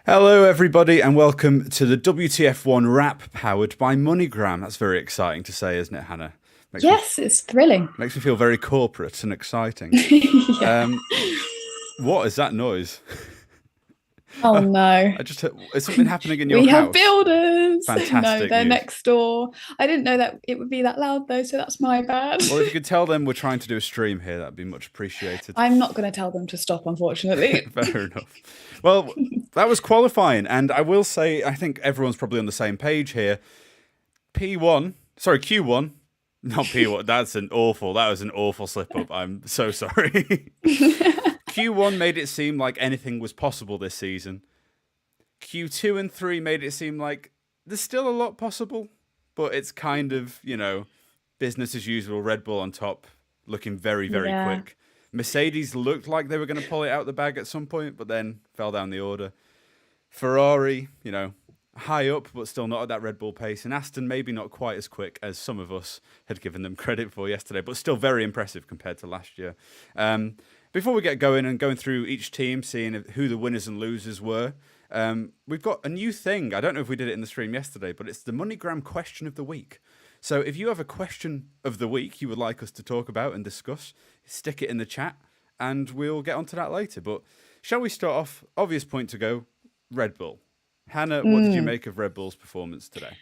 Hello, everybody, and welcome to the WTF1 wrap powered by MoneyGram. That's very exciting to say, isn't it, Hannah? Makes me Yes, it's thrilling. makes me feel very corporate and exciting. Yeah. Um, what is that noise? Oh Oh, no. I just heard, is something happening in your We have house? builders. No, Fantastic they're news. next door. I didn't know that it would be that loud though, so that's my bad. Well, if you could tell them we're trying to do a stream here, that'd be much appreciated. I'm not going to tell them to stop, unfortunately. Fair enough. Well, that was qualifying, and I will say I think everyone's probably on the same page here. Q1, not P1. That was an awful slip up. I'm so sorry. Q1 made it seem like anything was possible this season. Q2 and 3 made it seem like there's still a lot possible, but it's kind of, business as usual. Red Bull on top, looking very, very Yeah. quick. Mercedes looked like they were going to pull it out the bag at some point, but then fell down the order. Ferrari, high up, but still not at that Red Bull pace. And Aston, maybe not quite as quick as some of us had given them credit for yesterday, but still very impressive compared to last year. Before we get going and going through each team, seeing who the winners and losers were, we've got a new thing. I don't know if we did it in the stream yesterday, but it's the MoneyGram question of the week. So if you have a question of the week you would like us to talk about and discuss, stick it in the chat and we'll get onto that later. But shall we start off? Obvious point to go, Red Bull. Hannah, what did you make of Red Bull's performance today?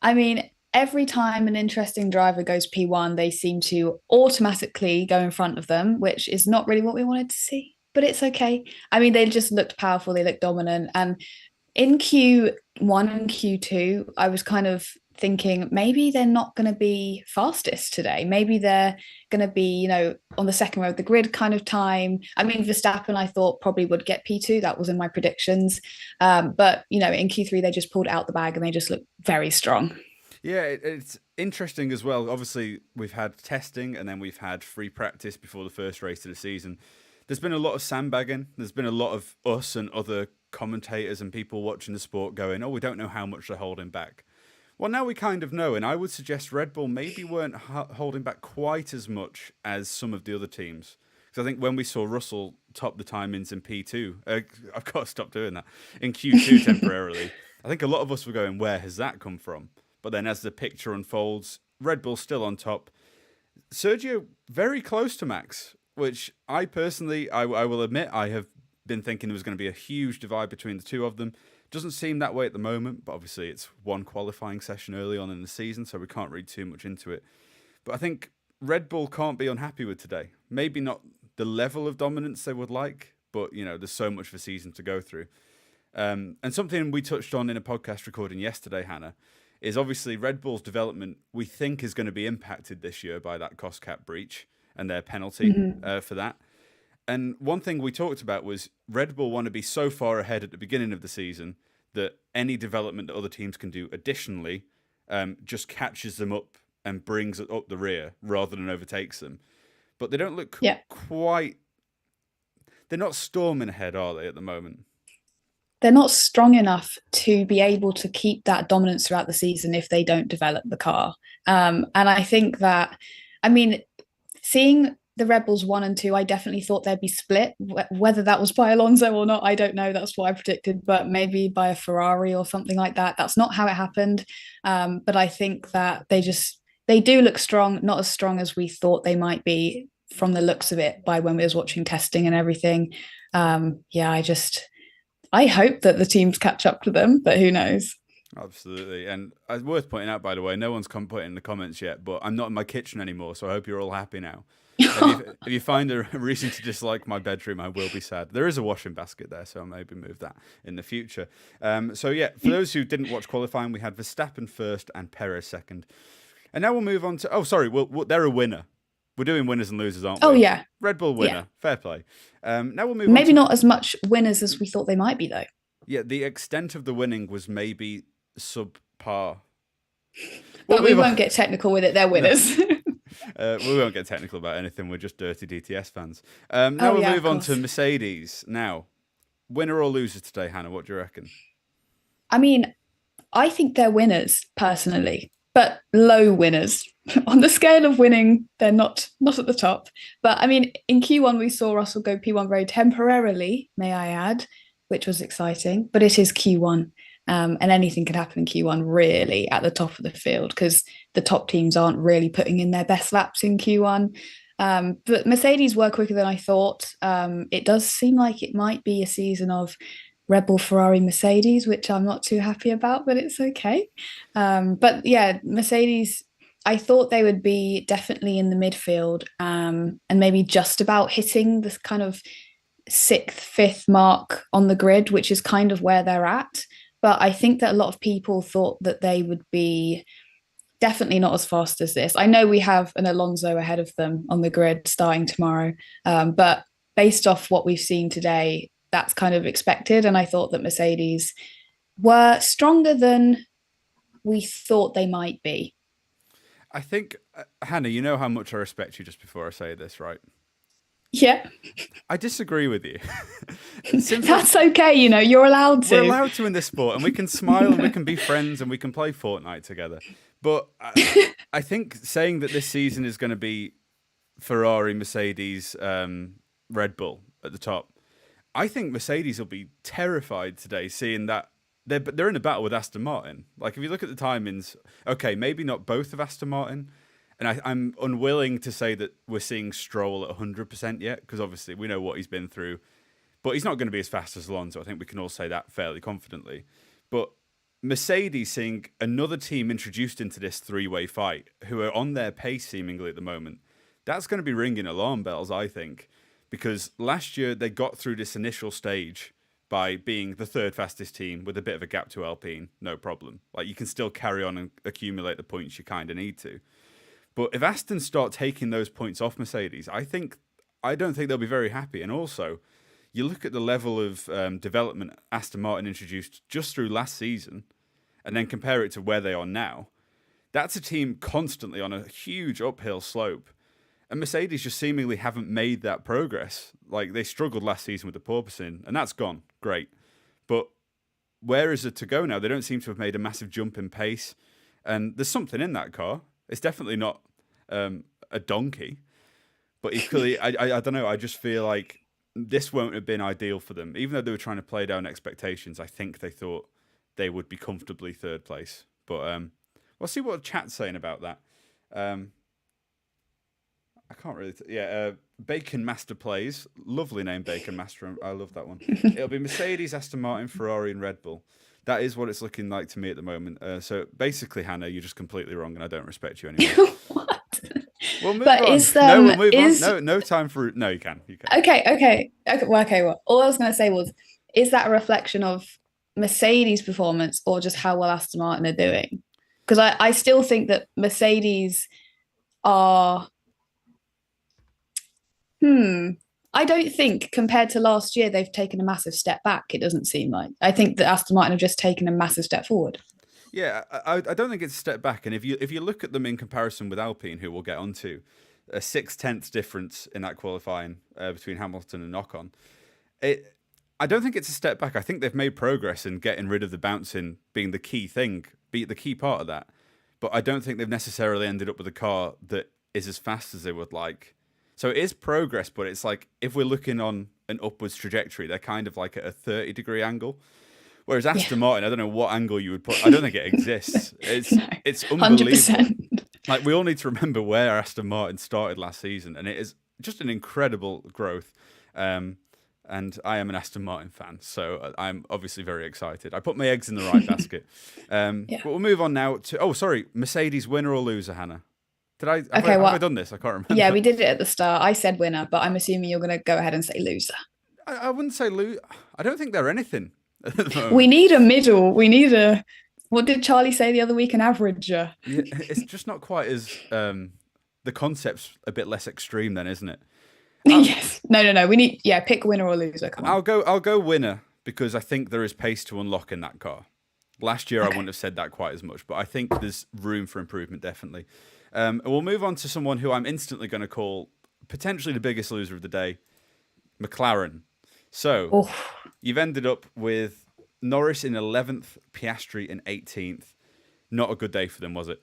I mean, every time an interesting driver goes P1, they seem to automatically go in front of them, which is not really what we wanted to see, but it's okay. I mean, they just looked powerful, they looked dominant. And in Q1 and Q2, I was kind of thinking maybe they're not going to be fastest today. Maybe they're going to be, on the second row of the grid kind of time. I mean, Verstappen, I thought probably would get P2. That was in my predictions. But, in Q3, they just pulled out the bag and they just looked very strong. Yeah, it's interesting as well. Obviously, we've had testing and then we've had free practice before the first race of the season. There's been a lot of sandbagging. There's been a lot of us and other commentators and people watching the sport going, oh, we don't know how much they're holding back. Well, now we kind of know, and I would suggest Red Bull maybe weren't holding back quite as much as some of the other teams. Because I think when we saw Russell top the timings in P2, I've got to stop doing that, in Q2 temporarily, I think a lot of us were going, where has that come from? But then as the picture unfolds, Red Bull still on top. Sergio very close to Max, which I personally, I will admit, I have been thinking there was going to be a huge divide between the two of them. Doesn't seem that way at the moment, but obviously it's one qualifying session early on in the season, so we can't read too much into it. But I think Red Bull can't be unhappy with today. Maybe not the level of dominance they would like, but there's so much of a season to go through. And something we touched on in a podcast recording yesterday, Hannah, is obviously Red Bull's development we think is going to be impacted this year by that cost cap breach and their penalty for that. And one thing we talked about was Red Bull want to be so far ahead at the beginning of the season that any development that other teams can do additionally just catches them up and brings it up the rear rather than overtakes them. But they don't look quite... They're not storming ahead, are they, at the moment? They're not strong enough to be able to keep that dominance throughout the season if they don't develop the car. And I think that, seeing the Red Bulls 1 and 2, I definitely thought they'd be split. Whether that was by Alonso or not, I don't know. That's what I predicted, but maybe by a Ferrari or something like that. That's not how it happened. But I think that they do look strong, not as strong as we thought they might be from the looks of it by when we was watching testing and everything. I hope that the teams catch up to them, but who knows? Absolutely. And it's worth pointing out, by the way, no one's put in the comments yet, but I'm not in my kitchen anymore, so I hope you're all happy now. If you find a reason to dislike my bedroom, I will be sad. There is a washing basket there, so I'll maybe move that in the future. For those who didn't watch qualifying, we had Verstappen first and Perez second. And now we'll move on to... they're a winner. We're doing winners and losers, aren't we? Oh, yeah. Red Bull winner. Yeah. Fair play. Now we'll move maybe on not as much winners as we thought they might be, though. Yeah, the extent of the winning was maybe subpar. But we won't get technical with it. They're winners. We won't get technical about anything. We're just dirty DTS fans. Now we'll move on to Mercedes. Now, winner or loser today, Hannah? What do you reckon? I mean, I think they're winners, personally, but low winners. On the scale of winning, they're not at the top. But I mean, in Q1, we saw Russell go P1 very temporarily, may I add. which was exciting. But it is Q1. And anything can happen in Q1 really at the top of the field because the top teams aren't really putting in their best laps in Q1. But Mercedes were quicker than I thought. It does seem like it might be a season of Red Bull, Ferrari, Mercedes, which I'm not too happy about, but it's okay. But yeah, Mercedes, I thought they would be definitely in the midfield and maybe just about hitting this kind of sixth, fifth mark on the grid, which is kind of where they're at. But I think that a lot of people thought that they would be definitely not as fast as this. I know we have an Alonso ahead of them on the grid starting tomorrow, but based off what we've seen today, that's kind of expected. And I thought that Mercedes were stronger than we thought they might be. I think, Hannah, you know how much I respect you just before I say this, right? Yeah, I disagree with you. that's okay. You're allowed to. We're allowed to in this sport, and we can smile and we can be friends and we can play Fortnite together. But I think saying that this season is going to be Ferrari, Mercedes, Red Bull at the top, I think Mercedes will be terrified today seeing that they're in a battle with Aston Martin. Like, if you look at the timings, okay, maybe not both of Aston Martin, and I'm unwilling to say that we're seeing Stroll at 100% yet, because obviously we know what he's been through. But he's not going to be as fast as Alonso. I think we can all say that fairly confidently. But Mercedes seeing another team introduced into this three-way fight, who are on their pace seemingly at the moment, that's going to be ringing alarm bells, I think. Because last year they got through this initial stage by being the third fastest team with a bit of a gap to Alpine, no problem. Like, you can still carry on and accumulate the points you kind of need to. But if Aston start taking those points off Mercedes, I don't think they'll be very happy. And also, you look at the level of development Aston Martin introduced just through last season, and then compare it to where they are now. That's a team constantly on a huge uphill slope. And Mercedes just seemingly haven't made that progress. Like, they struggled last season with the porpoising, and that's gone. Great. But where is it to go now? They don't seem to have made a massive jump in pace. And there's something in that car. It's definitely not a donkey. But equally, I don't know. I just feel like this won't have been ideal for them. Even though they were trying to play down expectations, I think they thought they would be comfortably third place. But we'll see what chat's saying about that. I can't really... Bacon Master Plays. Lovely name, Bacon Master. I love that one. It'll be Mercedes, Aston Martin, Ferrari and Red Bull. That is what it's looking like to me at the moment. So basically, Hannah, you're just completely wrong and I don't respect you anymore. What? We'll move But on. We'll move on. No time for... No, you can. Okay. Well, all I was going to say was, is that a reflection of Mercedes' performance or just how well Aston Martin are doing? Because I still think that Mercedes are... I don't think compared to last year they've taken a massive step back. It doesn't seem like. I think that Aston Martin have just taken a massive step forward. Yeah, I don't think it's a step back. And if you look at them in comparison with Alpine, who we'll get onto, a 0.6 difference in that qualifying between Hamilton and Ocon. I don't think it's a step back. I think they've made progress in getting rid of the bouncing being the key thing, be the key part of that. But I don't think they've necessarily ended up with a car that is as fast as they would like. So it is progress, but it's like, if we're looking on an upwards trajectory, they're kind of like at a 30-degree angle. Whereas Aston Martin, I don't know what angle you would put. I don't think it exists. It's unbelievable. 100%. Like, we all need to remember where Aston Martin started last season, and it is just an incredible growth. And I am an Aston Martin fan, so I'm obviously very excited. I put my eggs in the right basket. But we'll move on now to... Oh, sorry. Mercedes winner or loser, Hannah? Have I done this? I can't remember. Yeah, we did it at the start. I said winner, but I'm assuming you're going to go ahead and say loser. I wouldn't say loser. I don't think they're anything. We need a middle. We need a... What did Charlie say the other week? An averager. Yeah, it's just not quite as... the concept's a bit less extreme then, isn't it? Yes. No. We need... Yeah, pick winner or loser. Come on. I'll go winner, because I think there is pace to unlock in that car. Last year, I wouldn't have said that quite as much, but I think there's room for improvement, definitely. We'll move on to someone who I'm instantly going to call potentially the biggest loser of the day, McLaren. So, You've ended up with Norris in 11th, Piastri in 18th. Not a good day for them, was it?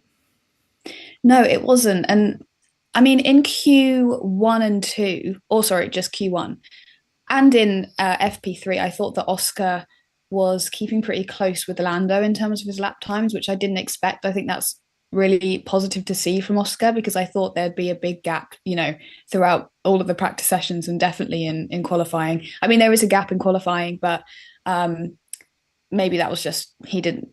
No, it wasn't. And I mean, in Q1 and 2, or sorry, just Q1, And in FP3, I thought that Oscar was keeping pretty close with Lando in terms of his lap times, which I didn't expect. I think that's really positive to see from Oscar because I thought there'd be a big gap, throughout all of the practice sessions and definitely in qualifying. I mean, there is a gap in qualifying, but maybe that was just he didn't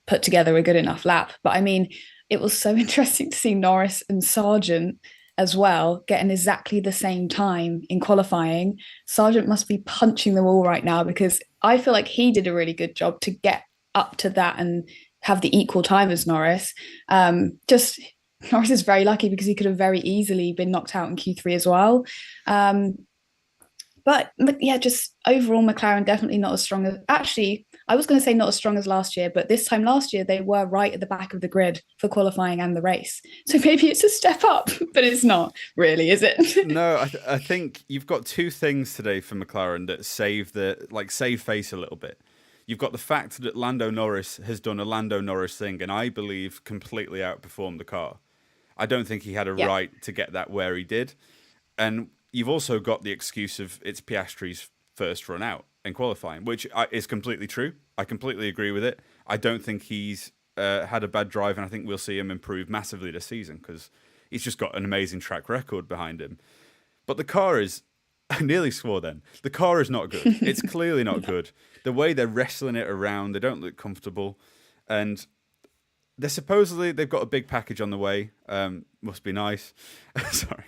put together a good enough lap. But I mean, it was so interesting to see Norris and Sargent as well getting exactly the same time in qualifying. Sargent must be punching the wall right now because I feel like he did a really good job to get up to that and have the equal time as Norris. Just Norris is very lucky because he could have very easily been knocked out in Q3 as well. Um, but yeah, just overall, McLaren definitely not as strong as actually. I was going to say not as strong as last year, but this time last year they were right at the back of the grid for qualifying and the race. So maybe it's a step up, but it's not really, is it? No, I think you've got two things today for McLaren that save face a little bit. You've got the fact that Lando Norris has done a Lando Norris thing, and I believe completely outperformed the car. I don't think he had a Yeah. right to get that where he did. And you've also got the excuse of it's Piastri's first run out in qualifying, which is completely true. I completely agree with it. I don't think he's had a bad drive, and I think we'll see him improve massively this season because he's just got an amazing track record behind him. But the car is, I nearly swore then, the car is not good. It's clearly not good. The way they're wrestling it around, they don't look comfortable. And they've got a big package on the way. Must be nice. Sorry.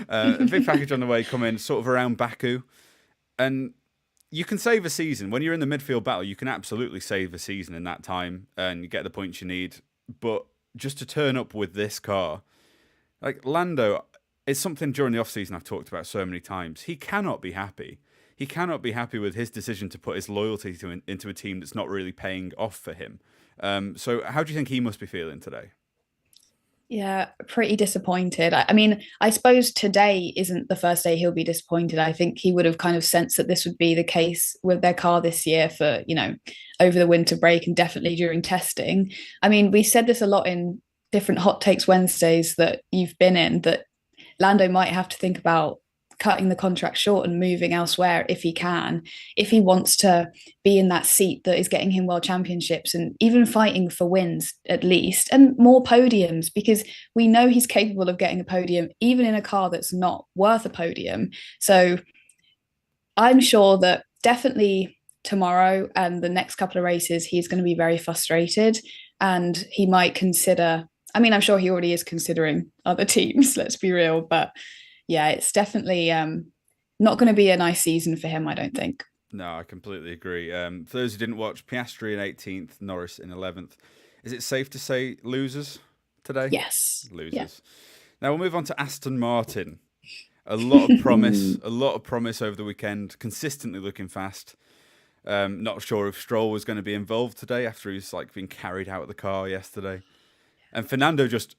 A big package on the way coming sort of around Baku. And you can save a season. When you're in the midfield battle, you can absolutely save a season in that time and you get the points you need. But just to turn up with this car, like Lando, it's something during the off-season I've talked about so many times. He cannot be happy. He cannot be happy with his decision to put his loyalty into a team that's not really paying off for him. So how do you think he must be feeling today? Yeah, pretty disappointed. I mean, I suppose today isn't the first day he'll be disappointed. I think he would have kind of sensed that this would be the case with their car this year for, over the winter break and definitely during testing. I mean, we said this a lot in different Hot Takes Wednesdays that you've been in, that Lando might have to think about cutting the contract short and moving elsewhere if he can, if he wants to be in that seat that is getting him world championships and even fighting for wins at least and more podiums, because we know he's capable of getting a podium even in a car that's not worth a podium. So I'm sure that definitely tomorrow and the next couple of races he's going to be very frustrated and he might consider, I mean, I'm sure he already is considering other teams, let's be real, but yeah, it's definitely not going to be a nice season for him, I don't think. No, I completely agree. For those who didn't watch, Piastri in 18th, Norris in 11th. Is it safe to say losers today? Yes. Losers. Yeah. Now we'll move on to Aston Martin. A lot of promise, over the weekend. Consistently looking fast. Not sure if Stroll was going to be involved today after he's being carried out of the car yesterday. And Fernando just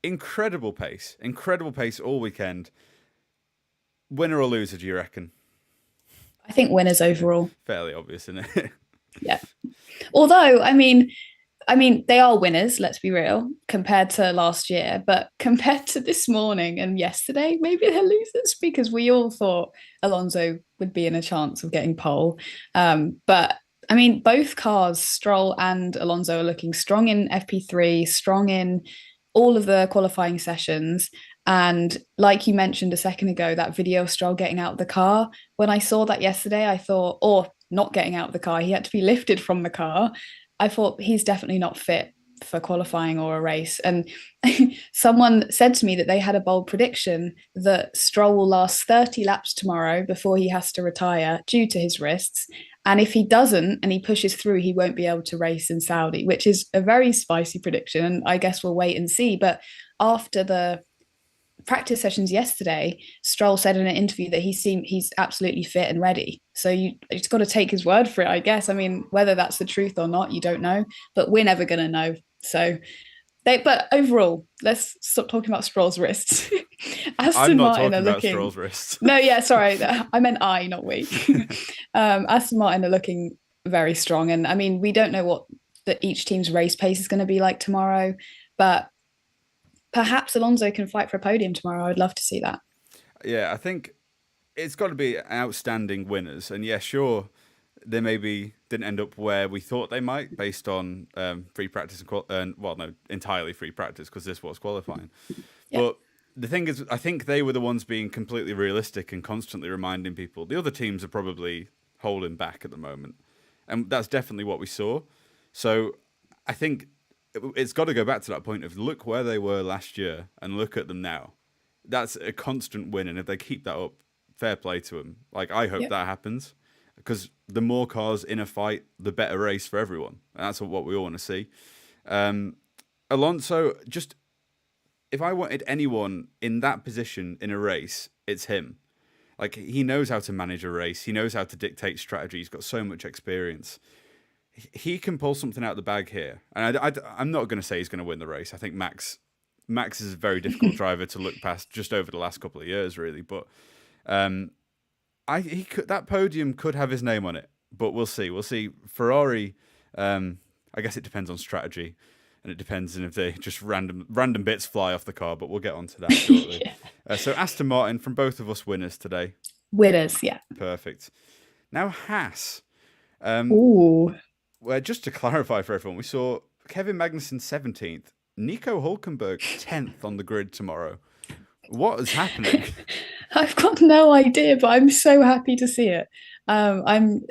incredible pace all weekend. Winner or loser, do you reckon? I think winners overall. Fairly obvious, isn't it? Yeah. Although, I mean, they are winners, let's be real, compared to last year, but compared to this morning and yesterday, maybe they're losers because we all thought Alonso would be in a chance of getting pole. But I mean, both cars, Stroll and Alonso, are looking strong in FP3, strong in all of the qualifying sessions. And like you mentioned a second ago, that video of Stroll getting out of the car, when I saw that yesterday, I thought, or not getting out of the car, he had to be lifted from the car. I thought he's definitely not fit for qualifying or a race. And someone said to me that they had a bold prediction that Stroll will last 30 laps tomorrow before he has to retire due to his wrists. And if he doesn't and he pushes through, he won't be able to race in Saudi, which is a very spicy prediction. And I guess we'll wait and see. But after the practice sessions yesterday, Stroll said in an interview that he's absolutely fit and ready. So you just got to take his word for it, I guess. I mean, whether that's the truth or not, you don't know, but we're never going to know. So but overall, let's stop talking about Stroll's wrists. I'm not talking about Stroll's wrists. No, yeah, sorry. I meant I, not we. Aston Martin are looking very strong. And I mean, we don't know what each team's race pace is going to be like tomorrow, but perhaps Alonso can fight for a podium tomorrow. I'd love to see that. Yeah, I think it's got to be outstanding winners. And yeah, sure, they maybe didn't end up where we thought they might based on free practice and well, no, entirely free practice because this was qualifying. Yeah. But the thing is, I think they were the ones being completely realistic and constantly reminding people. The other teams are probably holding back at the moment, and that's definitely what we saw. So I think it's got to go back to that point of look where they were last year and look at them now. That's a constant win, and if they keep that up, fair play to them. Like I hope Yeah. that happens because the more cars in a fight, the better race for everyone. And that's what we all want to see. Alonso, just if I wanted anyone in that position in a race, it's him. Like he knows how to manage a race. He knows how to dictate strategy. He's got so much experience. He can pull something out of the bag here. And I'm not going to say he's going to win the race. I think Max is a very difficult driver to look past just over the last couple of years, really. But that podium could have his name on it. But we'll see. We'll see. Ferrari, I guess it depends on strategy. And it depends on if they just random bits fly off the car, but we'll get onto that shortly. Yeah. So Aston Martin, from both of us winners today. Winners, yeah. Perfect. Now Haas. Ooh. Well, just to clarify for everyone, we saw Kevin Magnussen 17th, Nico Hulkenberg 10th on the grid tomorrow. What is happening? I've got no idea, but I'm so happy to see it. I'm,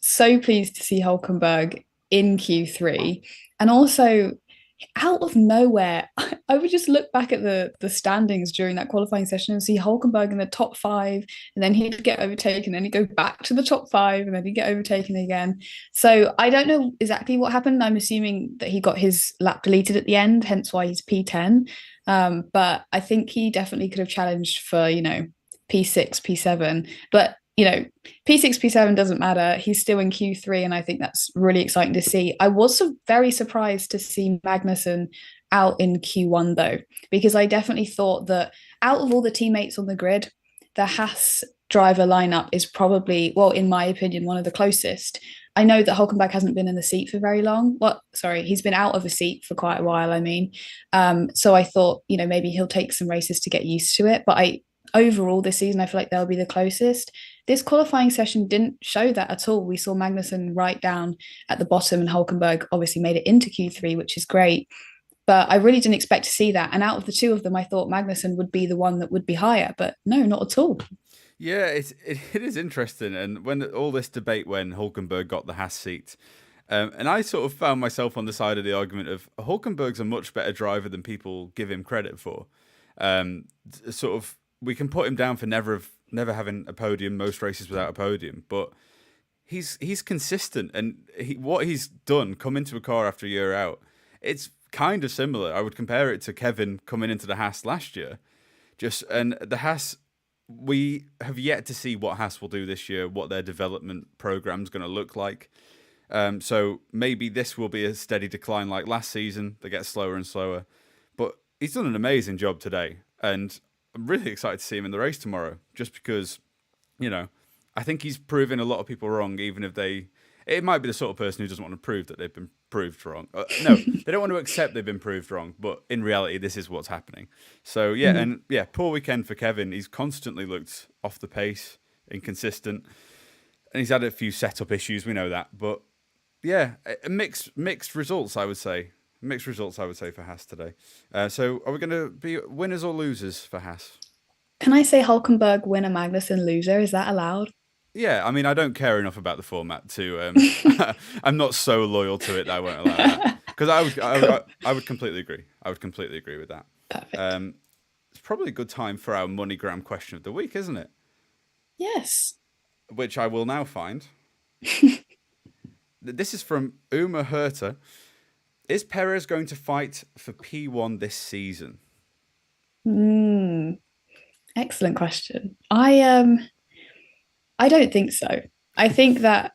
so pleased to see Hulkenberg in Q3. And also, out of nowhere, I would just look back at the standings during that qualifying session and see Hulkenberg in the top 5, and then he'd get overtaken, and then he'd go back to the top 5, and then he'd get overtaken again. So I don't know exactly what happened. I'm assuming that he got his lap deleted at the end, hence why he's P10. But I think he definitely could have challenged for, P6, P7. But P6, P7 doesn't matter. He's still in Q3, and I think that's really exciting to see. I was very surprised to see Magnussen out in Q1, though, because I definitely thought that out of all the teammates on the grid, the Haas driver lineup is probably, well, in my opinion, one of the closest. I know that Hulkenberg hasn't been in the seat for very long. He's been out of a seat for quite a while, I mean. So I thought, maybe he'll take some races to get used to it. But overall this season, I feel like they'll be the closest. This qualifying session didn't show that at all. We saw Magnussen right down at the bottom, and Hulkenberg obviously made it into Q3, which is great. But I really didn't expect to see that. And out of the two of them, I thought Magnussen would be the one that would be higher, but no, not at all. Yeah, it is interesting. And when all this debate when Hulkenberg got the Haas seat, and I sort of found myself on the side of the argument of Hulkenberg's a much better driver than people give him credit for. Sort of, we can put him down for never having a podium, most races without a podium, but he's consistent, and what he's done, come into a car after a year out, it's kind of similar. I would compare it to Kevin coming into the Haas last year. And the Haas, we have yet to see what Haas will do this year, what their development program is going to look like. So maybe this will be a steady decline like last season. They get slower and slower, but he's done an amazing job today, and I'm really excited to see him in the race tomorrow, just because, I think he's proving a lot of people wrong, even if it might be the sort of person who doesn't want to prove that they've been proved wrong. No, they don't want to accept they've been proved wrong, but in reality, this is what's happening. So, poor weekend for Kevin. He's constantly looked off the pace, inconsistent, and he's had a few setup issues, we know that. But, yeah, mixed results, I would say. Mixed results, I would say, for Haas today. So are we going to be winners or losers for Haas? Can I say Hulkenberg winner, Magnussen loser? Is that allowed? Yeah, I mean, I don't care enough about the format to... I'm not so loyal to it that I won't allow that. Because I would completely agree. I would completely agree with that. Perfect. It's probably a good time for our MoneyGram question of the week, isn't it? Yes. Which I will now find. This is from Uma Herta. Is Perez going to fight for P1 this season? Excellent question. I don't think so. I think that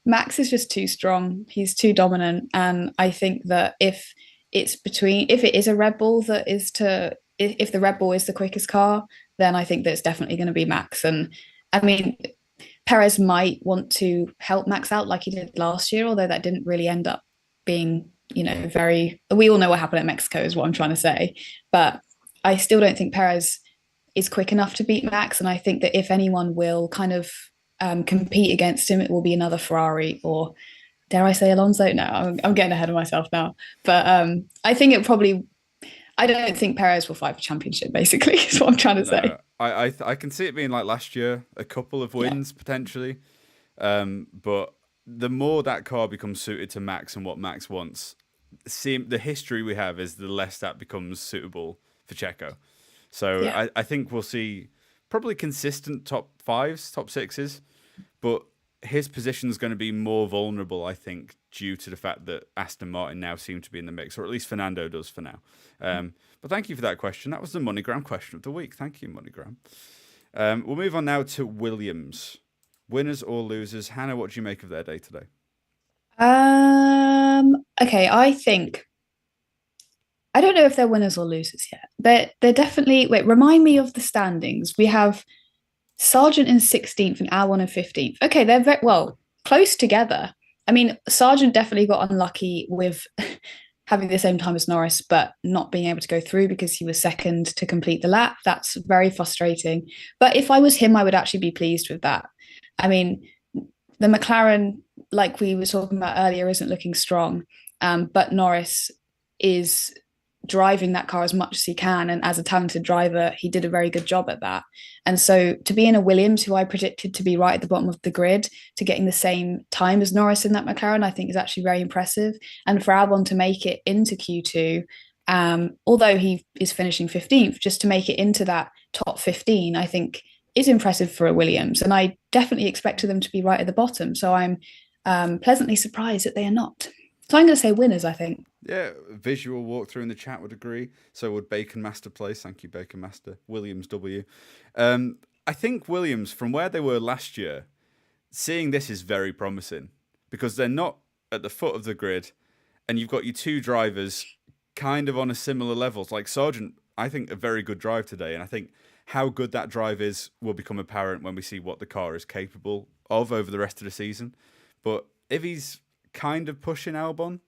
Max is just too strong. He's too dominant, and I think that if it is a Red Bull if the Red Bull is the quickest car, then I think that it's definitely going to be Max. And I mean, Perez might want to help Max out like he did last year, although that didn't really end up being, we all know what happened at Mexico is what I'm trying to say. But I still don't think Perez is quick enough to beat Max. And I think that if anyone will kind of compete against him, it will be another Ferrari or dare I say Alonso? No, I'm getting ahead of myself now. But I think it probably, I don't think Perez will fight for championship, basically, is what I'm trying to say. No, I can see it being like last year, a couple of Yeah. wins potentially. But the more that car becomes suited to Max and what Max wants, the history we have is the less that becomes suitable for Checo. So Yeah. I think we'll see probably consistent top fives, top sixes, but his position is going to be more vulnerable, I think, due to the fact that Aston Martin now seem to be in the mix, or at least Fernando does for now. But thank you for that question. That was the MoneyGram question of the week. Thank you, MoneyGram. We'll move on now to Williams. Winners or losers? Hannah, what do you make of their day today? Okay, I think I don't know if they're winners or losers yet. They're definitely wait, remind me of the standings. We have Sargent in 16th and Albon in 15th. Okay, they're very well close together. I mean, Sargent definitely got unlucky with having the same time as Norris, but not being able to go through because he was second to complete the lap. That's very frustrating. But if I was him, I would actually be pleased with that. I mean, the McLaren, like we were talking about earlier, isn't looking strong. But Norris is driving that car as much as he can. And as a talented driver, he did a very good job at that. And so to be in a Williams, who I predicted to be right at the bottom of the grid, to getting the same time as Norris in that McLaren, I think is actually very impressive. And for Albon to make it into Q2, although he is finishing 15th, just to make it into that top 15, I think is impressive for a Williams. And I definitely expected them to be right at the bottom. So I'm pleasantly surprised that they are not. So I'm going to say winners, I think. Yeah, visual walkthrough in the chat would agree. So would Bacon Master Place. Thank you, Bacon Master. Williams W. I think Williams, from where they were last year, seeing this is very promising because they're not at the foot of the grid, and you've got your two drivers kind of on a similar levels. Like Sargent, I think a very good drive today, and I think how good that drive is will become apparent when we see what the car is capable of over the rest of the season. But if he's kind of pushing Albon,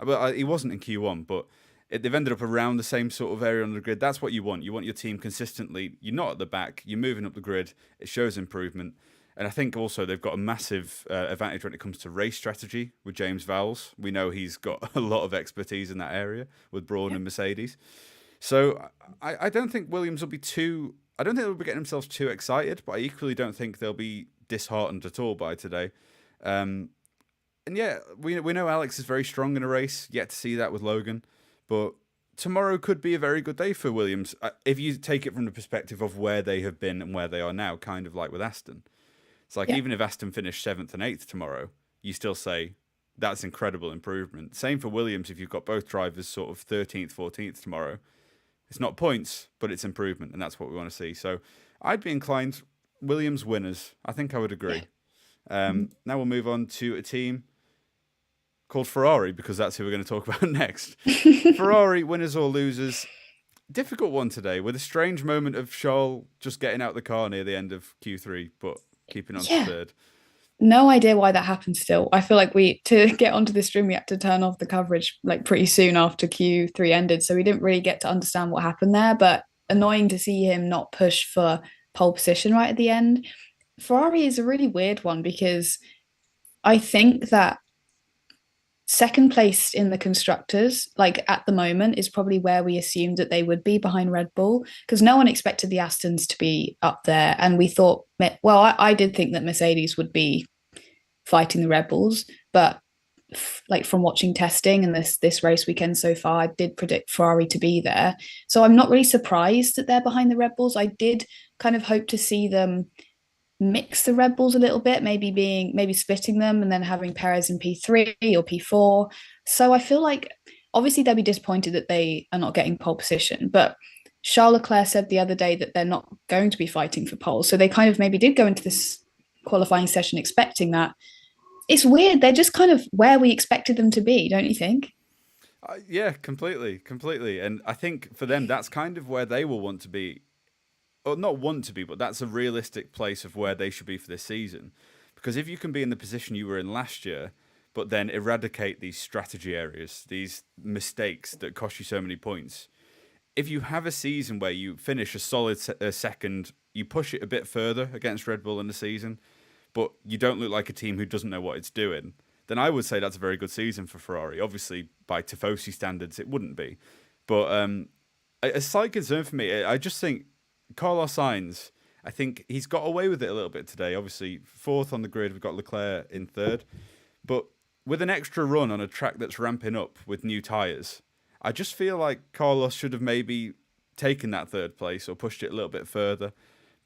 well, he wasn't in Q1, but they've ended up around the same sort of area on the grid. That's what you want. You want your team consistently. You're not at the back. You're moving up the grid. It shows improvement. And I think also they've got a massive advantage when it comes to race strategy with James Vowles. We know he's got a lot of expertise in that area with Brawn and Mercedes. So I don't think Williams will be too... I don't think they'll be getting themselves too excited, but I equally don't think they'll be disheartened at all by today. And yeah, we know Alex is very strong in a race. Yet to see that with Logan. But tomorrow could be a very good day for Williams if you take it from the perspective of where they have been and where they are now, kind of like with Aston. It's like even if Aston finished 7th and 8th tomorrow, you still say that's incredible improvement. Same for Williams if you've got both drivers sort of 13th, 14th tomorrow. It's not points, but it's improvement, and that's what we want to see. So I'd be inclined Williams winners. I think I would agree. Now we'll move on to a team called Ferrari, because that's who we're going to talk about next. Ferrari, winners or losers. Difficult one today, with a strange moment of Charles just getting out the car near the end of Q3, but keeping on to third. No idea why that happened still. I feel like to get onto the stream, we had to turn off the coverage like pretty soon after Q3 ended. So we didn't really get to understand what happened there, but annoying to see him not push for pole position right at the end. Ferrari is a really weird one because I think that second place in the constructors, like at the moment, is probably where we assumed that they would be behind Red Bull, because no one expected the Astons to be up there. And we thought, well, I did think that Mercedes would be fighting the Red Bulls, but like from watching testing and this race weekend so far, I did predict Ferrari to be there. So I'm not really surprised that they're behind the Red Bulls. I did kind of hope to see them mix the Red Bulls a little bit, maybe splitting them and then having Perez in P3 or P4. So I feel like obviously they'll be disappointed that they are not getting pole position, but Charles Leclerc said the other day that they're not going to be fighting for pole. So they kind of maybe did go into this qualifying session expecting that. It's weird. They're just kind of where we expected them to be, don't you think? Yeah, completely. And I think for them, that's kind of where they will want to be. Or not want to be, but that's a realistic place of where they should be for this season. Because if you can be in the position you were in last year, but then eradicate these strategy areas, these mistakes that cost you so many points, if you have a season where you finish a solid second, you push it a bit further against Red Bull in the season, but you don't look like a team who doesn't know what it's doing, then I would say that's a very good season for Ferrari. Obviously, by Tifosi standards, it wouldn't be. But a slight concern for me, I just think Carlos Sainz, I think he's got away with it a little bit today. Obviously, fourth on the grid, we've got Leclerc in third. But with an extra run on a track that's ramping up with new tyres, I just feel like Carlos should have maybe taken that third place or pushed it a little bit further.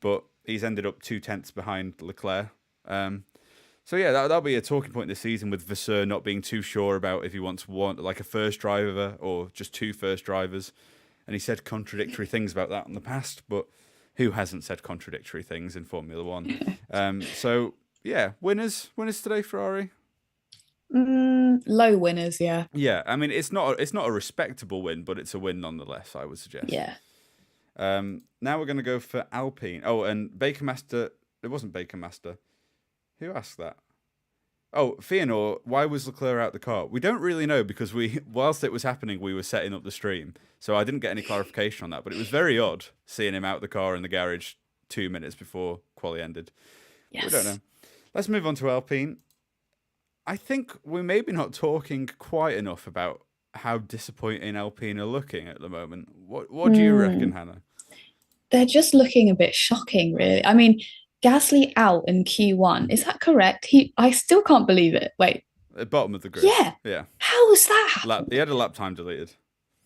But he's ended up 2/10 behind Leclerc. So yeah, that'll be a talking point this season, with Vasseur not being too sure about if he wants one, like a first driver or just two first drivers. And he said contradictory things about that in the past, but who hasn't said contradictory things in Formula One? So yeah, winners today, Ferrari. Low winners, yeah. Yeah, I mean it's not a respectable win, but it's a win nonetheless, I would suggest. Yeah. Now we're going to go for Alpine. Oh, and Bakermaster. It wasn't Bakermaster. Who asked that? Oh, Fionor, why was Leclerc out the car? We don't really know, because whilst it was happening, we were setting up the stream. So I didn't get any clarification on that, but it was very odd seeing him out the car in the garage 2 minutes before quali ended. Yes. We don't know. Let's move on to Alpine. I think we're maybe not talking quite enough about how disappointing Alpine are looking at the moment. What do you reckon, Hannah? They're just looking a bit shocking, really. I mean, Gasly out in Q1. Is that correct? I still can't believe it. Wait. At bottom of the grid. Yeah. Yeah. How has that happened? He had a lap time deleted.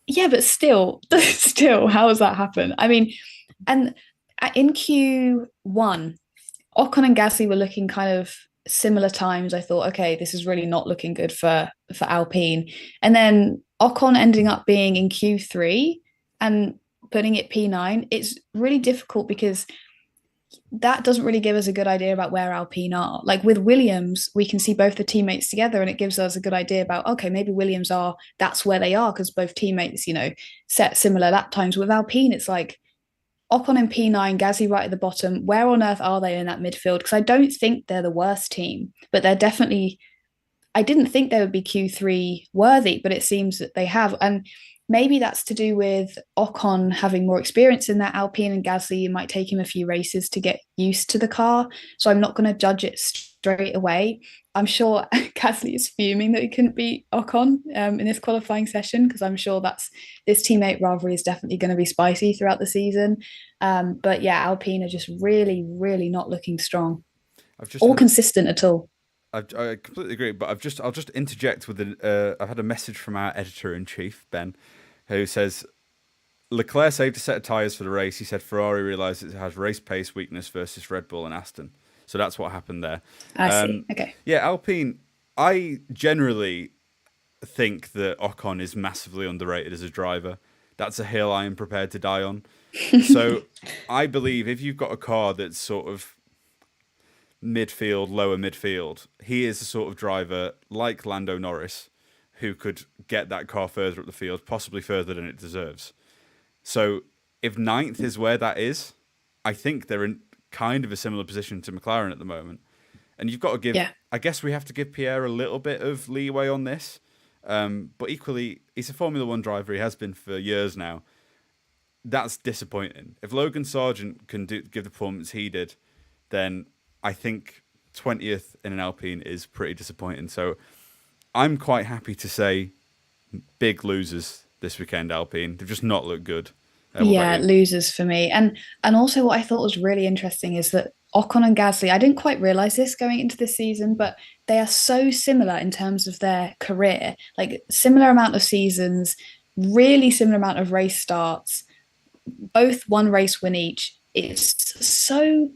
Yeah, but still, how has that happened? I mean, and in Q1, Ocon and Gasly were looking kind of similar times. I thought, okay, this is really not looking good for Alpine. And then Ocon ending up being in Q3 and putting it P9. It's really difficult, because that doesn't really give us a good idea about where Alpine are. Like with Williams, we can see both the teammates together, and it gives us a good idea about, okay, maybe Williams that's where they are, because both teammates, set similar lap times. With Alpine, it's like Ocon in P9, Gasly right at the bottom. Where on earth are they in that midfield? Because I don't think they're the worst team, but they're definitely, I didn't think they would be Q3 worthy, but it seems that they have. And maybe that's to do with Ocon having more experience in that Alpine, and Gasly, it might take him a few races to get used to the car. So I'm not going to judge it straight away. I'm sure Gasly is fuming that he couldn't beat Ocon in this qualifying session, because I'm sure this teammate rivalry is definitely going to be spicy throughout the season. But yeah, Alpine are just really, really not looking strong or consistent at all. I completely agree, but I'll just interject with I've had a message from our editor-in-chief, Ben, who says Leclerc saved a set of tyres for the race. He said Ferrari realised it has race pace weakness versus Red Bull and Aston. So that's what happened there. I see. Okay. Yeah, Alpine, I generally think that Ocon is massively underrated as a driver. That's a hill I am prepared to die on. So I believe if you've got a car that's sort of midfield, lower midfield, he is the sort of driver like Lando Norris who could get that car further up the field, possibly further than it deserves. So if ninth is where that is, I think they're in kind of a similar position to McLaren at the moment. And you've got to give, I guess we have to give Pierre a little bit of leeway on this. But equally, he's a Formula One driver. He has been for years now. That's disappointing. If Logan Sargent can give the performance he did, then I think 20th in an Alpine is pretty disappointing. So I'm quite happy to say big losers this weekend, Alpine. They've just not looked good. Losers for me. And also what I thought was really interesting is that Ocon and Gasly, I didn't quite realise this going into this season, but they are so similar in terms of their career. Like similar amount of seasons, really similar amount of race starts, both one race win each. It's so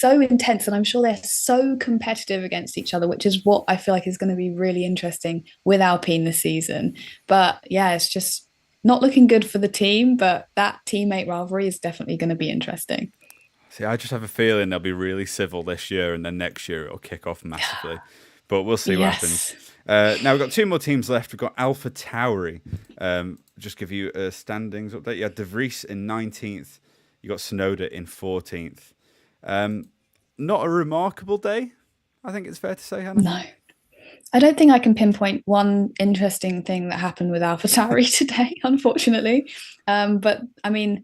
intense, and I'm sure they're so competitive against each other, which is what I feel like is going to be really interesting with Alpine this season. But yeah, it's just not looking good for the team, but that teammate rivalry is definitely going to be interesting. See, I just have a feeling they'll be really civil this year, and then next year it'll kick off massively. But we'll see what happens. Now we've got two more teams left. We've got Alpha Tauri. Just give you a standings update. You had De Vries in 19th. You got Tsunoda in 14th. Not a remarkable day, I think it's fair to say, Hannah. No. I don't think I can pinpoint one interesting thing that happened with AlphaTauri today, unfortunately. But I mean,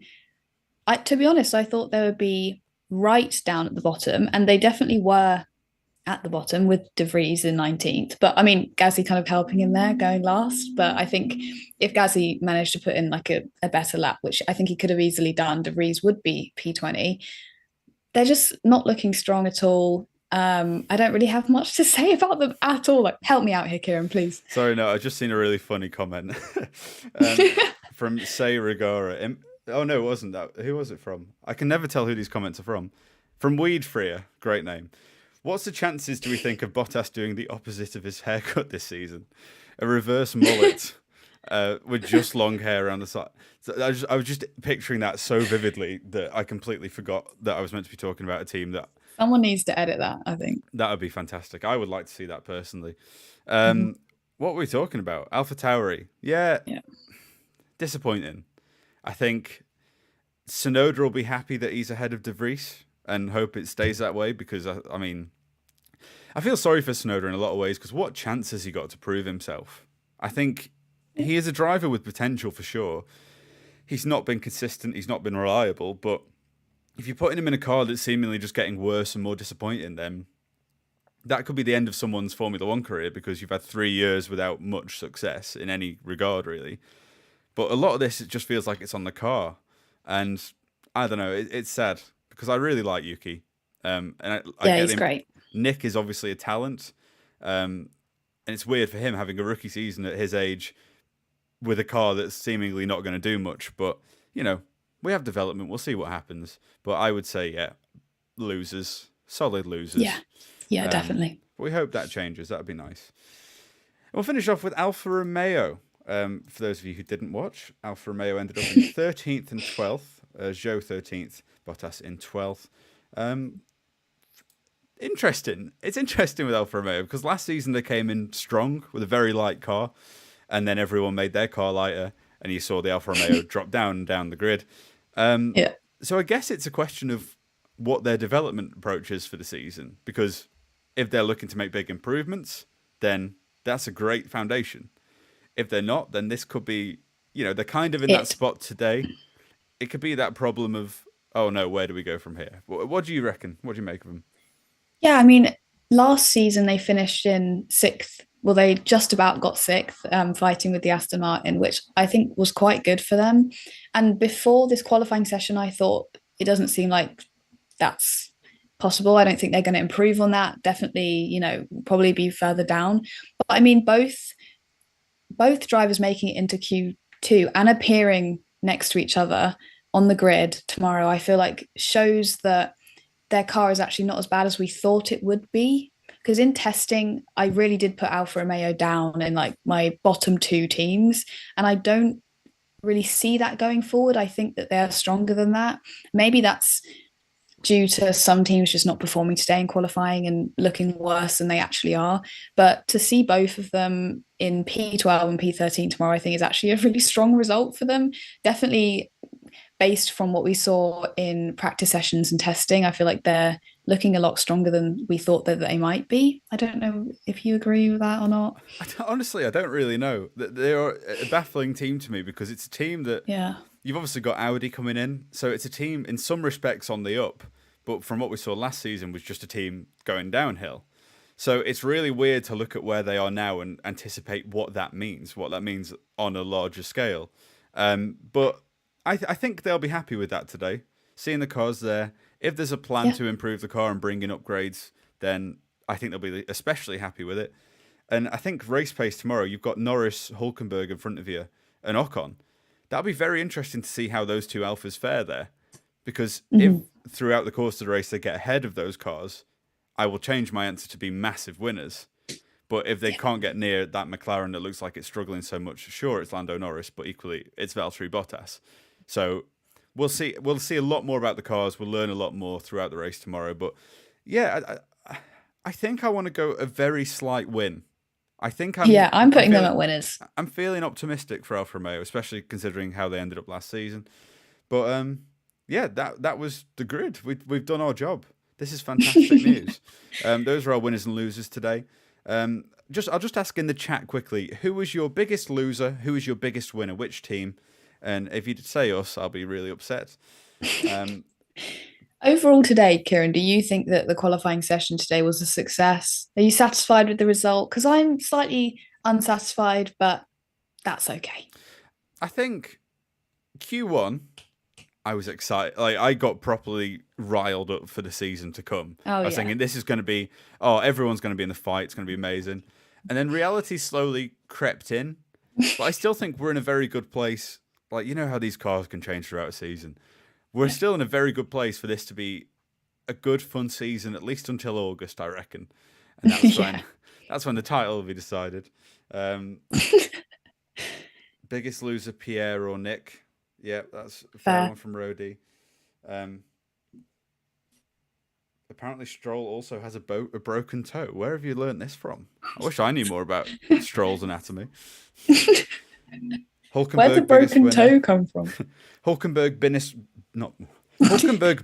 to be honest, I thought they would be right down at the bottom, and they definitely were at the bottom with De Vries in 19th. But I mean, Gasly kind of helping him there going last. But I think if Gasly managed to put in like a better lap, which I think he could have easily done, De Vries would be P20. They're just not looking strong at all. I don't really have much to say about them at all. Like, help me out here, Ciaran, please. Sorry, no, I just seen a really funny comment from Say Rigora. Oh no, it wasn't that. Who was it from? I can never tell who these comments are from. From Weed Freer, great name. What's the chances, do we think, of Bottas doing the opposite of his haircut this season? A reverse mullet with just long hair around the side. So I was just picturing that so vividly that I completely forgot that I was meant to be talking about a team that. Someone needs to edit that, I think. That would be fantastic. I would like to see that personally. Mhm. What were we talking about? Alpha Tauri. Yeah, Yeah. disappointing. I think Tsunoda will be happy that he's ahead of De Vries and hope it stays that way because, I mean, I feel sorry for Tsunoda in a lot of ways because what chance has he got to prove himself? I think he is a driver with potential for sure. He's not been consistent. He's not been reliable, but if you're putting him in a car that's seemingly just getting worse and more disappointing, then that could be the end of someone's Formula One career because you've had 3 years without much success in any regard, really. But a lot of this, it just feels like it's on the car. And I don't know, it's sad because I really like Yuki. And I Yeah, get he's him. great. Nick is obviously a talent. And it's weird for him having a rookie season at his age with a car that's seemingly not going to do much. But, you know, we have development. We'll see what happens. But I would say, yeah, losers, solid losers. Yeah. Yeah, definitely. We hope that changes. That would be nice. We'll finish off with Alfa Romeo. For those of you who didn't watch, Alfa Romeo ended up in 13th and 12th. Zhou 13th, Bottas in 12th. Interesting. It's interesting with Alfa Romeo because last season they came in strong with a very light car, and then everyone made their car lighter, and you saw the Alfa Romeo drop down the grid. Yeah. So I guess it's a question of what their development approach is for the season because if they're looking to make big improvements, then that's a great foundation. If they're not, then this could be, they're kind of in that spot today. It could be that problem of, oh no, where do we go from here? What do you reckon? What do you make of them? Yeah, I mean, last season they finished in sixth. Well, they just about got sixth, fighting with the Aston Martin, which I think was quite good for them. And before this qualifying session, I thought it doesn't seem like that's possible. I don't think they're going to improve on that. Definitely, probably be further down. But I mean, both drivers making it into Q2 and appearing next to each other on the grid tomorrow, I feel like shows that their car is actually not as bad as we thought it would be. Because in testing, I really did put Alfa Romeo down in like my bottom two teams, and I don't really see that going forward. I think that they're stronger than that. Maybe that's due to some teams just not performing today in qualifying and looking worse than they actually are. But to see both of them in P12 and P13 tomorrow, I think is actually a really strong result for them. Definitely based from what we saw in practice sessions and testing, I feel like they're looking a lot stronger than we thought that they might be. I don't know if you agree with that or not. Honestly, I don't really know. They're a baffling team to me because it's a team that you've obviously got Audi coming in. So it's a team in some respects on the up, but from what we saw last season was just a team going downhill. So it's really weird to look at where they are now and anticipate what that means on a larger scale. But I think they'll be happy with that today. Seeing the cars there, if there's a plan to improve the car and bring in upgrades, then I think they'll be especially happy with it. And I think race pace tomorrow, you've got Norris, Hulkenberg in front of you, and Ocon. That'll be very interesting to see how those two Alphas fare there. Because if throughout the course of the race they get ahead of those cars, I will change my answer to be massive winners. But if they can't get near that McLaren that looks like it's struggling so much, sure, it's Lando Norris, but equally, it's Valtteri Bottas. So we'll see. We'll see a lot more about the cars. We'll learn a lot more throughout the race tomorrow. But yeah, I think I want to go a very slight win. I'm putting them at winners. I'm feeling optimistic for Alfa Romeo, especially considering how they ended up last season. But yeah, that was the grid. We've done our job. This is fantastic news. Those are our winners and losers today. I'll just ask in the chat quickly, who was your biggest loser? Who was your biggest winner? Which team? And if you say us, I'll be really upset. Overall today, Ciaran, do you think that the qualifying session today was a success? Are you satisfied with the result? Because I'm slightly unsatisfied, but that's okay. I think Q1, I was excited. Like, I got properly riled up for the season to come. Oh, I was yeah. thinking this is going to be, everyone's going to be in the fight. It's going to be amazing. And then reality slowly crept in. But I still think we're in a very good place. Like, you know how these cars can change throughout a season. We're still in a very good place for this to be a good, fun season, at least until August, I reckon. And that's when the title will be decided. Biggest loser, Pierre or Nick? Yeah, that's a fair one from Rody. Apparently, Stroll also has a broken toe. Where have you learned this from? I wish I knew more about Stroll's anatomy. Where'd the broken toe come from? Hulkenberg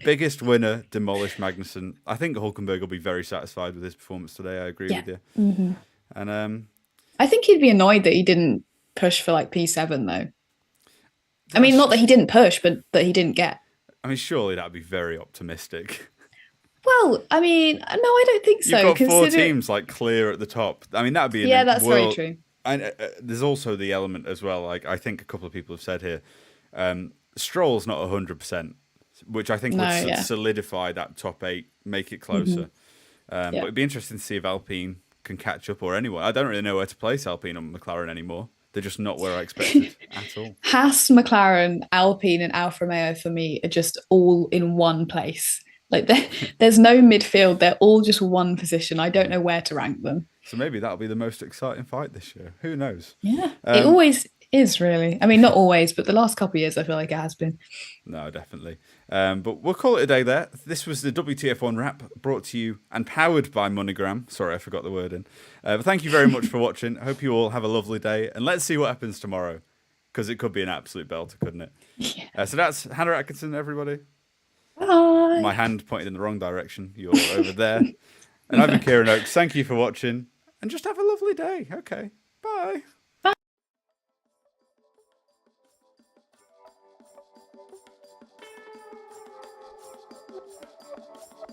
biggest winner, demolished Magnussen. I think Hulkenberg will be very satisfied with his performance today. I agree with you. Mm-hmm. And I think he'd be annoyed that he didn't push for like P7 though. I mean, not that he didn't push, but that he didn't get. I mean, surely that'd be very optimistic. Well, I mean, no, I don't think so. You've got four teams like clear at the top. I mean, that'd be that's very true. And there's also the element as well. Like I think a couple of people have said here, Stroll's not 100%, which I think would solidify that top 8, make it closer. But it'd be interesting to see if Alpine can catch up or anyone. I don't really know where to place Alpine on McLaren anymore. They're just not where I expected at all. Haas, McLaren, Alpine, and Alfa Romeo for me are just all in one place. Like there's no midfield. They're all just one position. I don't know where to rank them. So maybe that'll be the most exciting fight this year. Who knows? Yeah, it always is, really. I mean, not always, but the last couple of years, I feel like it has been. No, definitely. But we'll call it a day there. This was the WTF1 wrap, brought to you and powered by MoneyGram. Sorry, I forgot the word in. But thank you very much for watching. I hope you all have a lovely day. And let's see what happens tomorrow, because it could be an absolute belter, couldn't it? Yeah. So that's Hannah Atkinson, everybody. Bye. My hand pointed in the wrong direction. You're over there. And I've been Ciaran Oakes. Thank you for watching. And just have a lovely day. Okay. Bye.